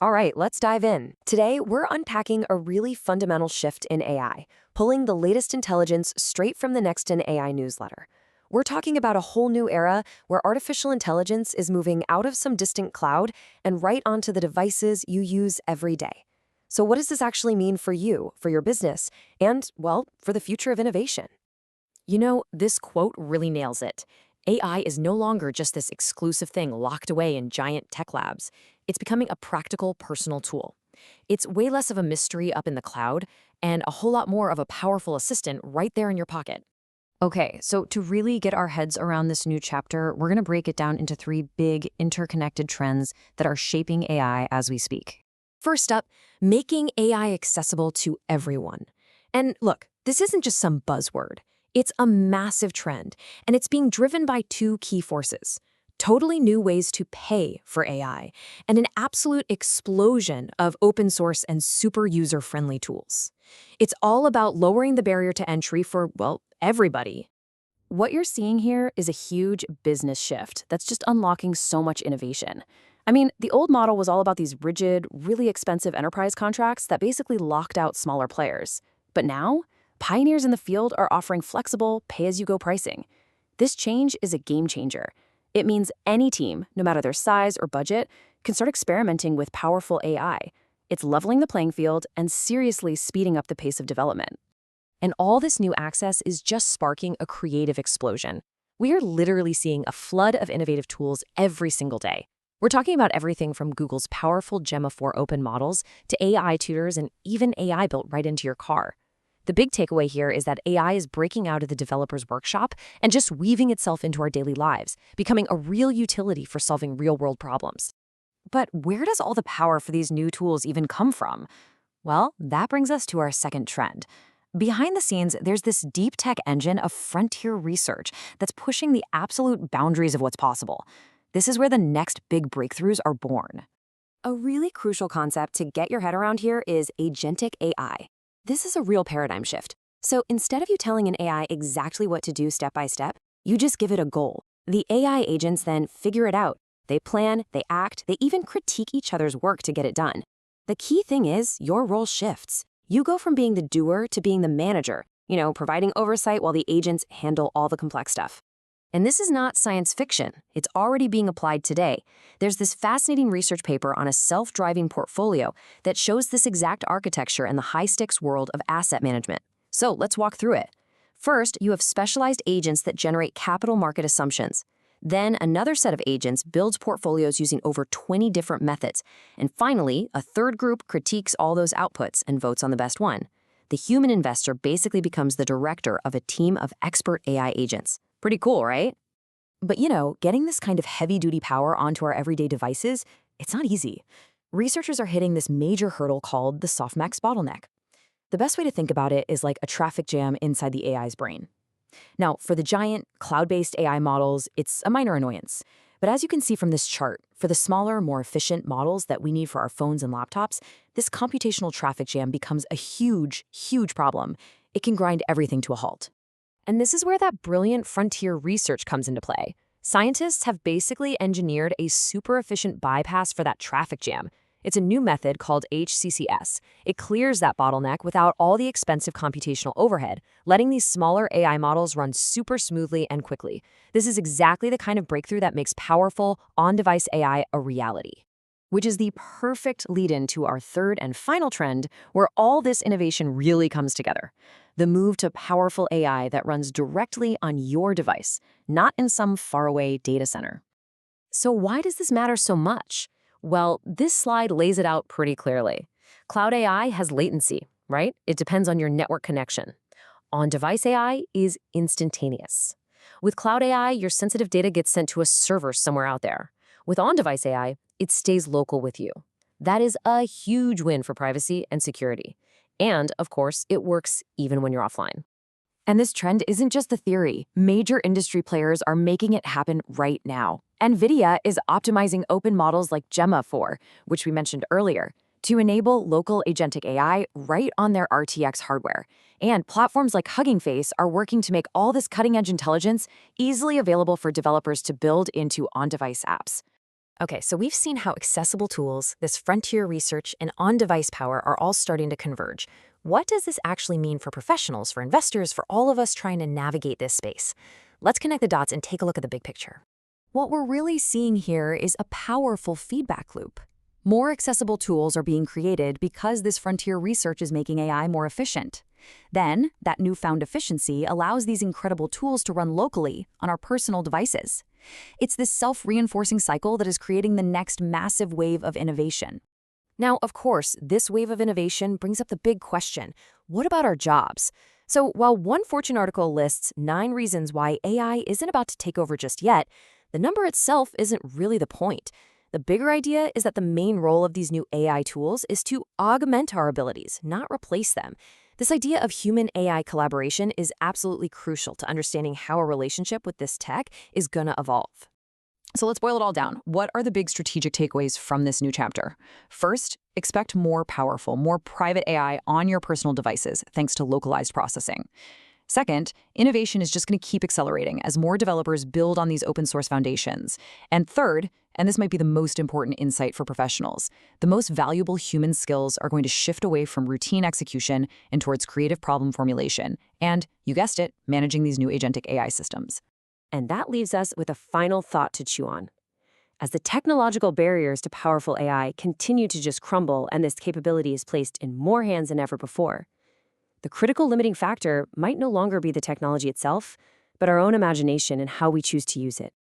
All right, let's dive in. Today, we're unpacking a really fundamental shift in AI, pulling the latest intelligence straight from the Next Gen AI newsletter. We're talking about a whole new era where artificial intelligence is moving out of some distant cloud and right onto the devices you use every day. So what does this actually mean for you, for your business, and, well, for the future of innovation? This quote really nails it. AI is no longer just this exclusive thing locked away in giant tech labs. It's becoming a practical, personal tool. It's way less of a mystery up in the cloud and a whole lot more of a powerful assistant right there in your pocket. Okay, so to really get our heads around this new chapter, we're going to break it down into three big interconnected trends that are shaping AI as we speak. First up, making AI accessible to everyone. And look, this isn't just some buzzword. It's a massive trend, and it's being driven by two key forces: totally new ways to pay for AI, and an absolute explosion of open source and super user-friendly tools. It's all about lowering the barrier to entry for, well, everybody. What you're seeing here is a huge business shift that's just unlocking so much innovation. I mean, the old model was all about these rigid, really expensive enterprise contracts that basically locked out smaller players. But now, pioneers in the field are offering flexible, pay-as-you-go pricing. This change is a game changer. It means any team, no matter their size or budget, can start experimenting with powerful AI. It's leveling the playing field and seriously speeding up the pace of development. And all this new access is just sparking a creative explosion. We are literally seeing a flood of innovative tools every single day. We're talking about everything from Google's powerful Gemma 4 open models to AI tutors and even AI built right into your car. The big takeaway here is that AI is breaking out of the developer's workshop and just weaving itself into our daily lives, becoming a real utility for solving real-world problems. But where does all the power for these new tools even come from? Well, that brings us to our second trend. Behind the scenes, there's this deep tech engine of frontier research that's pushing the absolute boundaries of what's possible. This is where the next big breakthroughs are born. A really crucial concept to get your head around here is AgenticAI. This is a real paradigm shift. So instead of you telling an AI exactly what to do step by step, you just give it a goal. The AI agents then figure it out. They plan, they act, they even critique each other's work to get it done. The key thing is your role shifts. You go from being the doer to being the manager, providing oversight while the agents handle all the complex stuff. And this is not science fiction. It's already being applied today. There's this fascinating research paper on a self-driving portfolio that shows this exact architecture in the high-stakes world of asset management. So let's walk through it. First, you have specialized agents that generate capital market assumptions. Then another set of agents builds portfolios using over 20 different methods. And finally, a third group critiques all those outputs and votes on the best one. The human investor basically becomes the director of a team of expert AI agents. Pretty cool, right? But getting this kind of heavy-duty power onto our everyday devices, it's not easy. Researchers are hitting this major hurdle called the softmax bottleneck. The best way to think about it is like a traffic jam inside the AI's brain. Now, for the giant, cloud-based AI models, it's a minor annoyance. But as you can see from this chart, for the smaller, more efficient models that we need for our phones and laptops, this computational traffic jam becomes a huge, huge problem. It can grind everything to a halt. And this is where that brilliant frontier research comes into play. Scientists have basically engineered a super efficient bypass for that traffic jam. It's a new method called HCCS. It clears that bottleneck without all the expensive computational overhead, letting these smaller AI models run super smoothly and quickly. This is exactly the kind of breakthrough that makes powerful, on-device AI a reality. Which is the perfect lead-in to our third and final trend, where all this innovation really comes together. The move to powerful AI that runs directly on your device, not in some faraway data center. So why does this matter so much? Well, this slide lays it out pretty clearly. Cloud AI has latency, right? It depends on your network connection. On-device AI is instantaneous. With cloud AI, your sensitive data gets sent to a server somewhere out there. With on-device AI, it stays local with you. That is a huge win for privacy and security. And, of course, it works even when you're offline. And this trend isn't just a theory. Major industry players are making it happen right now. NVIDIA is optimizing open models like Gemma 4, which we mentioned earlier, to enable local agentic AI right on their RTX hardware. And platforms like Hugging Face are working to make all this cutting-edge intelligence easily available for developers to build into on-device apps. Okay, so we've seen how accessible tools, this frontier research, and on-device power are all starting to converge. What does this actually mean for professionals, for investors, for all of us trying to navigate this space? Let's connect the dots and take a look at the big picture. What we're really seeing here is a powerful feedback loop. More accessible tools are being created because this frontier research is making AI more efficient. Then, that newfound efficiency allows these incredible tools to run locally on our personal devices. It's this self-reinforcing cycle that is creating the next massive wave of innovation. Now, of course, this wave of innovation brings up the big question: what about our jobs? So, while one Fortune article lists 9 reasons why AI isn't about to take over just yet, the number itself isn't really the point. The bigger idea is that the main role of these new AI tools is to augment our abilities, not replace them. This idea of human-AI collaboration is absolutely crucial to understanding how a relationship with this tech is gonna evolve. So let's boil it all down. What are the big strategic takeaways from this new chapter? First, expect more powerful, more private AI on your personal devices thanks to localized processing. Second, innovation is just going to keep accelerating as more developers build on these open source foundations. And third, and this might be the most important insight for professionals, the most valuable human skills are going to shift away from routine execution and towards creative problem formulation. And, you guessed it, managing these new agentic AI systems. And that leaves us with a final thought to chew on. As the technological barriers to powerful AI continue to just crumble and this capability is placed in more hands than ever before, the critical limiting factor might no longer be the technology itself, but our own imagination and how we choose to use it.